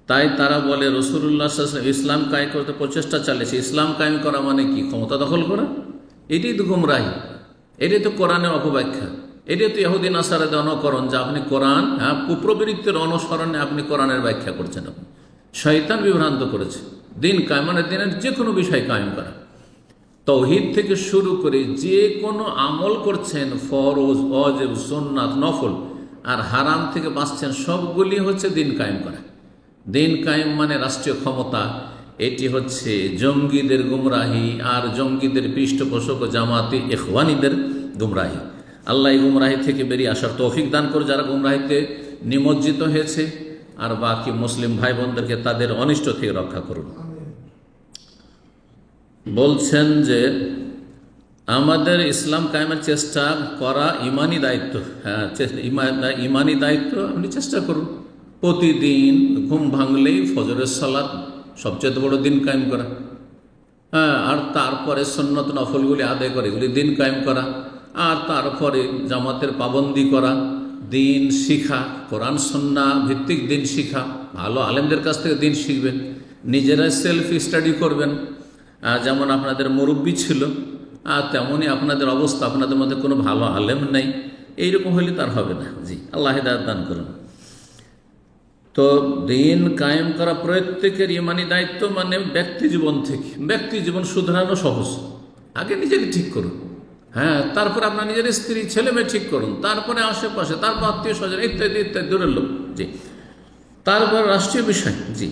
তাই তারা বলে রাসূলুল্লাহ সাল্লাল্লাহু আলাইহি ওয়াসাল্লাম ইসলাম কায়েম করতে প্রচেষ্টা চালিয়েছে। ইসলাম কায়েম করা মানে কি? ক্ষমতা দখল করা? এটাই তো গুমরাহি, এটাই তো কোরআনের অপব্যাখ্যা, এটাই তো ইহুদি নাসারাদের অনুকরণ, যে আপনি কোরআন কুপ্রবৃত্তির অনুসরণে আপনি কোরআনের ব্যাখ্যা করছেন। আপনি শয়তান বিভ্রান্ত করেছে। দিন কায়েম মানে দিনের যে কোনো বিষয় কায়েম করা, তাওহীদ থেকে শুরু করে যে কোনো আমল করছেন, ফরজ, ওয়াজিব, সুন্নাত, নফল, আর হারাম থেকে বাঁচছেন, সবগুলি হচ্ছে দিন কায়েম করা। দিন কায়েম মানে রাষ্ট্রীয় ক্ষমতা, এটি হচ্ছে জঙ্গিদের গুমরাহি আর জঙ্গিদের পৃষ্ঠপোষক জামাতি ইখওয়ানিদের গুমরাহি। আল্লাহ এই গুমরাহি থেকে বেরিয়ে আসার তৌফিক দান করে যারা গুমরাহিতে নিমজ্জিত হয়েছে, আর বাকি মুসলিম ভাই বোনদেরকে তাদের অনিষ্ট থেকে রক্ষা করুন। বলছেন যে আমাদের ইসলাম কায়েমের চেষ্টা করা ইমানি দায়িত্ব। হ্যাঁ, ইমানি দায়িত্ব, আপনি চেষ্টা করুন। প্রতিদিন ঘুম ভাঙলেই ফজরের সালাত সবচেয়ে বড় দিন কায়েম করা, হ্যাঁ, আর তারপরে সুন্নত নফলগুলি আদায় করে এগুলি দিন কায়েম করা, আর তারপরে জামাতের পাবন্দি করা, দিন শিখা, কোরআন সুন্নাহ ভিত্তিক দিন শিখা, ভালো আলেমদের কাছ থেকে দিন শিখবেন, নিজেরা সেলফ স্টাডি করবেন। যেমন আপনাদের মুরব্বী ছিল, তেমনই আপনাদের অবস্থা, আপনাদের মধ্যে কোনো ভালো আলেম নেই, এইরকম হলে তার হবে না। জি, আল্লাহ হিদায়াত দান করুন। তো দিন কায়েম করা প্রত্যেকের ইমানি দায়িত্ব, মানে ব্যক্তি জীবন থেকে। ব্যক্তি জীবন শুধরানো সহজ, আগে নিজেকে ঠিক করুন, হ্যাঁ, তারপরে আপনার নিজের স্ত্রী ছেলে মেয়ে ঠিক করুন, তারপরে আশেপাশে, তারপর আত্মীয় স্বজন ইত্যাদি ইত্যাদি দূরের লোক, জি, তারপর রাষ্ট্রীয় বিষয়। জি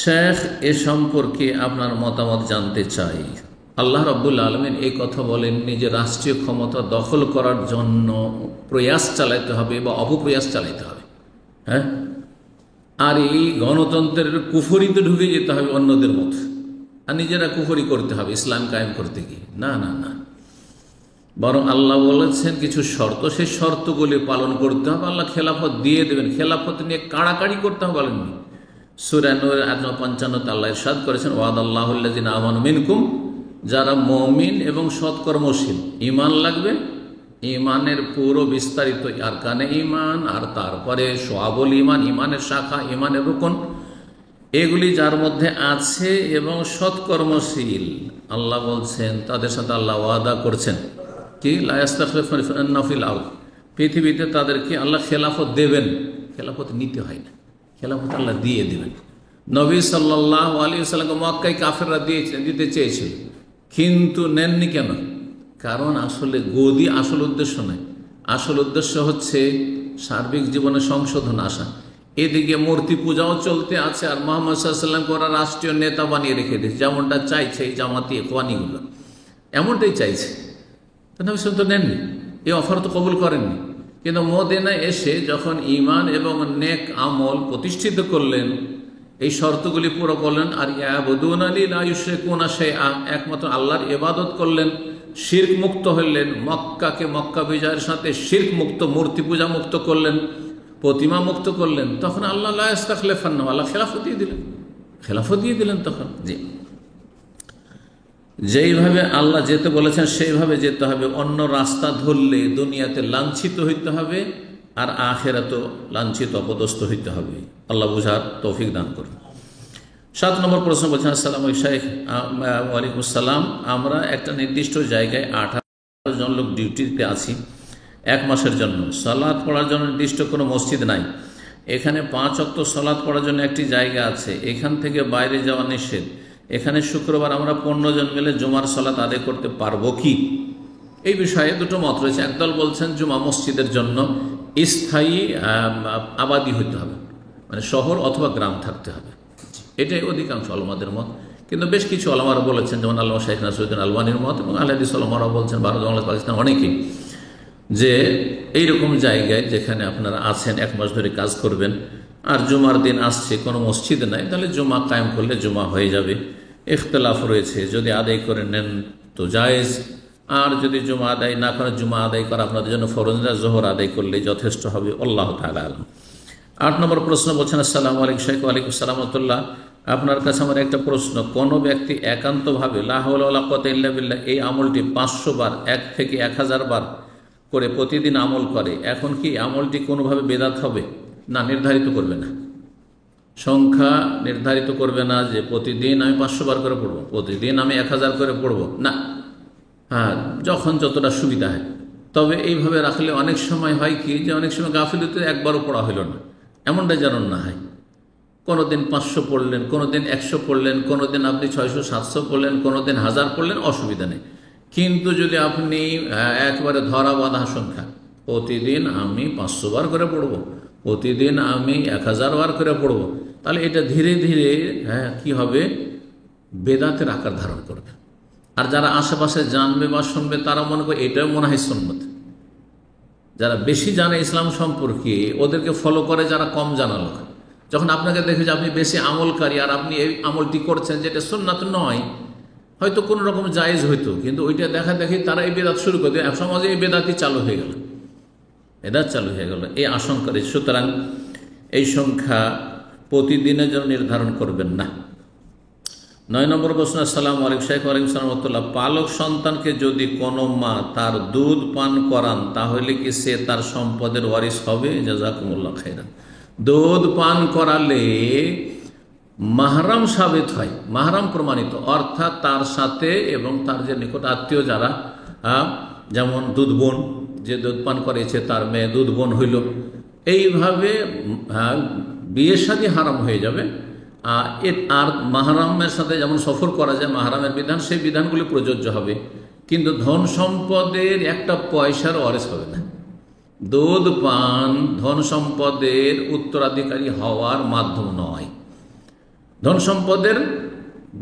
শেখ, এ সম্পর্কে আপনার মতামত জানতে চাই। আল্লাহ রাব্বুল আলামিন এই কথা বলেননি যে রাষ্ট্রীয় ক্ষমতা দখল করার জন্য প্রয়াস চালাইতে হবে বা অপপ্রয়াস চালাইতে হবে, হ্যাঁ, আর এই গণতন্ত্রের কুফরিতে ঢুকে যেতে হবে অন্যদের মতো, আর নিজেরা কুফরি করতে হবে ইসলাম কায়েম করতে গিয়ে। না না না, বরং আল্লাহ বলেছেন কিছু শর্ত, সেই শর্তগুলি পালন করতে হবে। আল্লাহ খেলাফত দিয়ে দেবেন, খেলাফত নিয়ে কাড়াকাড়ি করতে হবে বলেননি। সূরা নূর 55 আল্লাহ ইরশাদ করেছেন, ওয়াদাল্লাহুল্লাযিনা আমানু মিনকুম, যারা মুমিন এবং সৎকর্মশীল, ঈমান লাগবে, ঈমানের পুরো বিস্তারিত আরকানে ঈমান, আর তারপরে শুআবুল ঈমান, ঈমানের শাখা, ঈমানের রুকন, এগুলি যার মধ্যে আছে এবং সৎকর্মশীল, আল্লাহ বলছেন তাদের সাথে আল্লাহ ওয়াদা করছেন কি, লা ইস্তাখলিফান্নাহুম ফিল আরদ, পৃথিবীতে তাদেরকে আল্লাহ খেলাফত দেবেন। খেলাফত নিতে হয় না, খেলাফত আল্লাহ দিয়ে দেবেন। নবী সাল্লাল্লাহু আলাইহি ওয়াসাল্লামকে মক্কায় কাফেররা দিতে চেয়েছিল, কিন্তু নেননি কেন? কারণ আসলে গদি আসল উদ্দেশ্য নয়, আসল উদ্দেশ্য হচ্ছে সার্বিক জীবনে সংশোধন আসা। এদিকে মূর্তি পূজাও চলতে আছে, আর মুহাম্মদ সাল্লাল্লাহু আলাইহি ওয়াসাল্লামকে ওরা রাষ্ট্রীয় নেতা বানিয়ে রেখে দিয়েছে, যেমনটা চাইছে এই জামাতি ইখওয়ানিগুলো, এমনটাই চাইছে। নবী সাল্লাল্লাহু তো নেননি, এই অফার তো কবুল করেননি। কিন্তু মদিনায় এসে যখন ঈমান এবং নেক আমল প্রতিষ্ঠিত করলেন, এই শর্তগুলি পুরো করলেন, আর ইয়াবুদুনানি লা ইউশরিকুনা শাইআ, একমাত্র আল্লাহর ইবাদত করলেন, শিরক মুক্ত হলেন, মক্কাকে মক্কা বিজয়ের সাথে শিরক মুক্ত, মূর্তি পূজা মুক্ত করলেন, প্রতিমা মুক্ত করলেন, তখন আল্লাহ লা ইস্তাখলিফান্নাহুম, আল্লাহ খেলাফত দিয়ে দিলেন, খেলাফত দিয়ে দিলেন তখন। জি, যেইভাবে আল্লাহ যেতে বলেছেন সেইভাবে যেতে হবে। অন্য রাস্তা ধরলে দুনিয়াতে লাঞ্ছিত হইতে হবে, আর আখিরাতেও লাঞ্ছিত অপদস্থ হইতে হবে। আল্লাহ বুঝার তৌফিক দান করুন। 7 নম্বর প্রশ্ন বলছেন, আসসালামু আলাইকুম আসসালাম, আমরা একটা নির্দিষ্ট জায়গায় 18 জন লোক ডিউটিতে আছি 1 মাসের জন্য। সালাত পড়ার জন্য নির্দিষ্ট কোনো মসজিদ নাই। এখানে 5 ওয়াক্ত সালাত পড়ার জন্য একটি জায়গা আছে, এখান থেকে বাইরে যাওয়া নিষেধ। এখানে শুক্রবার আমরা 15 জন মিলে জুমার সালাত আদায় করতে পারবো কি? এই বিষয়ে দুটো মত রয়েছে। একদল বলছেন জুমা মসজিদের জন্য স্থায়ী আবাদি হইতে হবে, মানে শহর অথবা গ্রাম থাকতে হবে, এটাই অধিকাংশ আলমাদের মত। কিন্তু বেশ কিছু আলমারা বলেছেন, যেমন আল্লামা শাইখ নাসিরুদ্দিন আলবানীর মত এবং আহলে হাদিস আলমারাও বলছেন, ভারত, বাংলাদেশ, পাকিস্তান অনেকেই, যে এইরকম জায়গায় যেখানে আপনারা আছেন 1 মাস ধরে কাজ করবেন, আর জুমার দিন আসছে, কোনো মসজিদ নাই, তাহলে জুমা কায়েম করলে জুমা হয়ে যাবে। ইখতিলাফ রয়েছে, যদি আদায় করে নেন তো জায়েজ, আর যদি জুমা আদায় না করে, জুমা আদায় করা আপনাদের জন্য ফরজ না, জোহর আদায় করলে যথেষ্ট হবে। আল্লাহ তাআলা আলম। 8 নম্বর প্রশ্ন বলছেন, আসসালামু আলাইকুম শাইখ। ওয়ালাইকুম আসসালাম ওয়া রাহমাতুল্লাহ। আপনার কাছে আমার একটা প্রশ্ন, কোনো ব্যক্তি একান্তভাবে লা হাওলা ওয়ালা কুওয়াতা ইল্লা বিল্লাহ এই আমলটি 500 বার 1 থেকে 1000 বার করে প্রতিদিন আমল করে, এখন কি আমলটি কোনোভাবে বেদাত হবে? না, নির্ধারিত করবে না, সংখ্যা নির্ধারিত করবে না যে প্রতিদিন আমি 500 বার করে পড়বো, প্রতিদিন আমি 1000 করে পড়বো না। হ্যাঁ, যখন যতটা সুবিধা হয়। তবে এইভাবে রাখলে অনেক সময় হয় কি, যে অনেক সময় গাফিলতিতে একবারও পড়া হইল না, এমনটা যেন না হয়। কোনো দিন 500 পড়লেন, কোনো দিন 100 পড়লেন, কোনো দিন আপনি 600-700 পড়লেন, কোনো দিন 1000 পড়লেন, অসুবিধা নেই। কিন্তু যদি আপনি একবারে ধরা বাঁধা সংখ্যা, প্রতিদিন আমি 500 বার করে পড়বো, প্রতিদিন আমি 1000 বার করে পড়বো, তাহলে এটা ধীরে ধীরে কি হবে, বেদাতের আকার ধারণ করবে। আর যারা আশেপাশে জানবে বা শুনবে তারা মনে করে এটাও মনে হয় সুন্নত। যারা বেশি জানে ইসলাম সম্পর্কে, ওদেরকে ফলো করে যারা কম জানা লোক, যখন আপনাকে দেখে যে আপনি বেশি আমলকারী আর আপনি এই আমলটি করছেন যেটা সুন্নাত নয়, হয়তো কোনো রকম জায়েজ হইতো, কিন্তু ওইটা দেখা দেখি তারা এই বেদাত শুরু করে দেয়, সমাজে এই বেদাতই চালু হয়ে গেল, বেদাত চালু হয়ে গেল, এই আশঙ্কা রয়েছে। সুতরাং এই সংখ্যা প্রতিদিনের জন্য নির্ধারণ করবেন না। 9 নম্বর প্রশ্ন, আসসালামু আলাইকুম শাইখ। ওয়ালাইকুম আসসালাম ওয়া রাহমাতুল্লাহ। পালক সন্তানকে যদি কোনো মা তার দুধ পান করান, তাহলে কি সে তার সম্পদের ওয়ারিস হবে? জাযাকুমুল্লাহ খাইরান। দুধ পান করালে মাহরাম সাবিত হয়, মাহরাম প্রমাণিত, অর্থাৎ তার সাথে এবং তার যে নিকট আত্মীয় যারা, যেমন দুধ বোন, যে দুধ পান করেছে তার মেয়ে দুধ বোন হইল, এইভাবে বিয়ে শাদী হারাম হয়ে যাবে। আর মাহরামের সাথে যেমন সফর করা যায়, মাহরামের বিধান, সেই বিধানগুলি প্রযোজ্য হবে, কিন্তু ধন সম্পদের একটা পয়সার ওয়ারিস হবে না। দুধ পান ধন সম্পদের উত্তরাধিকারী হওয়ার মাধ্যম নয়। ধন সম্পদের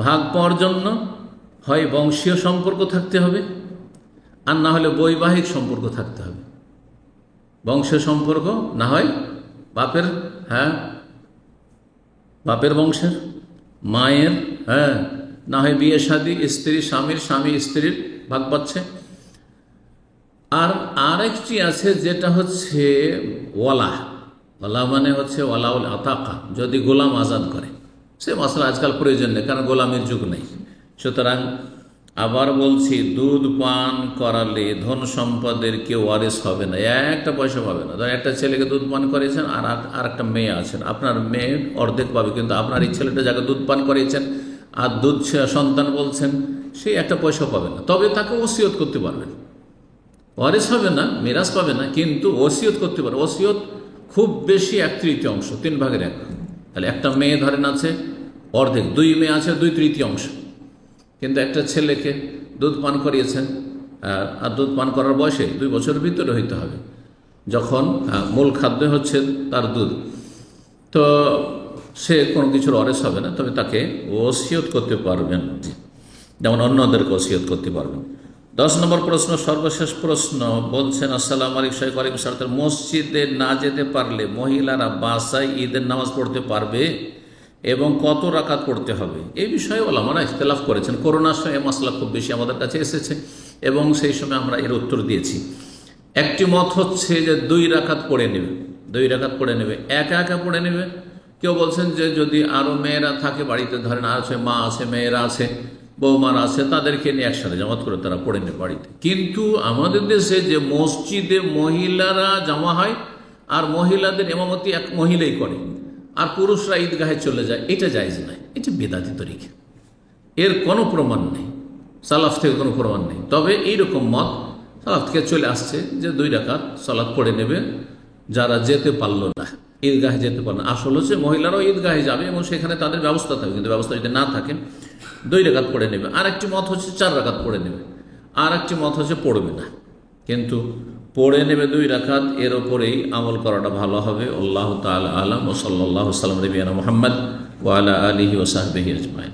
ভাগ পাওয়ার জন্য হয় বংশীয় সম্পর্ক থাকতে হবে, আর না হলে বৈবাহিক সম্পর্ক থাকতে হবে। বংশীয় সম্পর্ক না হয় বাপের, বাপের বংশের, মায়ের, না হয় বিয়ে শাদী, স্ত্রী স্বামীর, স্বামী স্ত্রীর ভাগ পাচ্ছে। আর আরেকটি আছে যেটা হচ্ছে ওয়ালা। ওয়ালা মানে হচ্ছে ওয়ালাউল আতাকা, যদি গোলাম আজাদ করে। সে মশলা আজকাল প্রয়োজন নেই, কারণ গোলামের যুগ নেই। সুতরাং আবার বলছি, দুধ পান করালে ধন সম্পদের কেউ ওয়ারিস হবে না, একটা পয়সা পাবে না। ধর একটা ছেলেকে দুধ পান করেছেন আর একটা মেয়ে আছেন, আপনার মেয়ে অর্ধেক পাবে, কিন্তু আপনার এই ছেলেটা যাকে দুধ পান করিয়েছেন আর দুধ সন্তান বলছেন, সে একটা পয়সা পাবে না। তবে তাকে ওসিয়ত করতে পারবেন, ওয়ারিস হবে না, মিরাজ পাবে না, কিন্তু ওসিয়ত করতে পারবে। ওসিয়ত খুব বেশি 1/3, 3 ভাগের 1। তাহলে একটা মেয়ে ধরেন আছে অর্ধেক, 2 মেয়ে আছে 2/3, কিন্তু একটা ছেলেকে দুধ পান করিয়েছেন, আর দুধ পান করার বয়সে 2 বছরের ভিতরে হইতে হবে, যখন মূল খাদ্য হচ্ছে তার দুধ, তো সে কোনো কিছুর ওয়ারিস হবে না। তবে তাকে ওসিয়ত করতে পারবেন, যেমন অন্যদেরকে ওসিয়ত করতে পারবেন। 10 নম্বর প্রশ্ন, সর্বশেষ প্রশ্ন বলছেন, আসসালামু আলাইকুম শাইখ। ওয়ালাইকুম আসসালাম। মসজিদে না যেতে পারলে মহিলারা বাসায় ঈদের নামাজ পড়তে পারবে এবং কত রাকাত পড়তে হবে? এই বিষয়ে ওলামারা ইখতিলাফ করেছেন। করোনার সময় এই মাসলা খুব বেশি আমাদের কাছে এসেছে এবং সেই সময় আমরা এর উত্তর দিয়েছি। একটি মত হচ্ছে যে 2 রাকাত পড়ে নেবে, 2 রাকাত পড়ে নেবে, একা একা পড়ে নেবে। কেউ বলছেন যে যদি আরও মেয়েরা থাকে বাড়িতে, ধরেন আছে মা আছে, মেয়েরা আছে, বৌমারা আছে, তাদেরকে নিয়ে একসাথে জামাত করে তারা পড়ে নেবে বাড়িতে। কিন্তু আমাদের দেশে যে মসজিদে মহিলারা জমা হয় আর মহিলাদের ইমামতি এক মহিলাই করে, আর পুরুষরা ঈদগাহে চলে যায়, এটা জায়েজ নাই, এটা বেদাতি তরিকা, এর কোনো প্রমাণ নেই, সালাফ থেকে কোনো প্রমাণ নেই। তবে এইরকম মত সালাফ থেকে চলে আসছে যে 2 রাকাত সালাত পড়ে নেবে যারা যেতে পারলো না, ঈদগাহে যেতে পারলো না। আসলে হচ্ছে মহিলারাও ঈদগাহে যাবে এবং সেখানে তাদের ব্যবস্থা থাকবে, কিন্তু ব্যবস্থা যদি না থাকে 2 রাকাত পড়ে নেবে। আর একটি মত হচ্ছে 4 রাকাত পড়ে নেবে, আর একটি মত হচ্ছে পড়বে না, কিন্তু পড়ে নেবে 2 রাকাত, এর ওপরেই আমল করাটা ভালো হবে। আল্লাহ তাআলা আ'লাম। ওয়া সাল্লাল্লাহু আলা নবিয়িনা মুহাম্মদ ওয়া আলা আলিহি ওয়া সাহবিহি আজমাইন।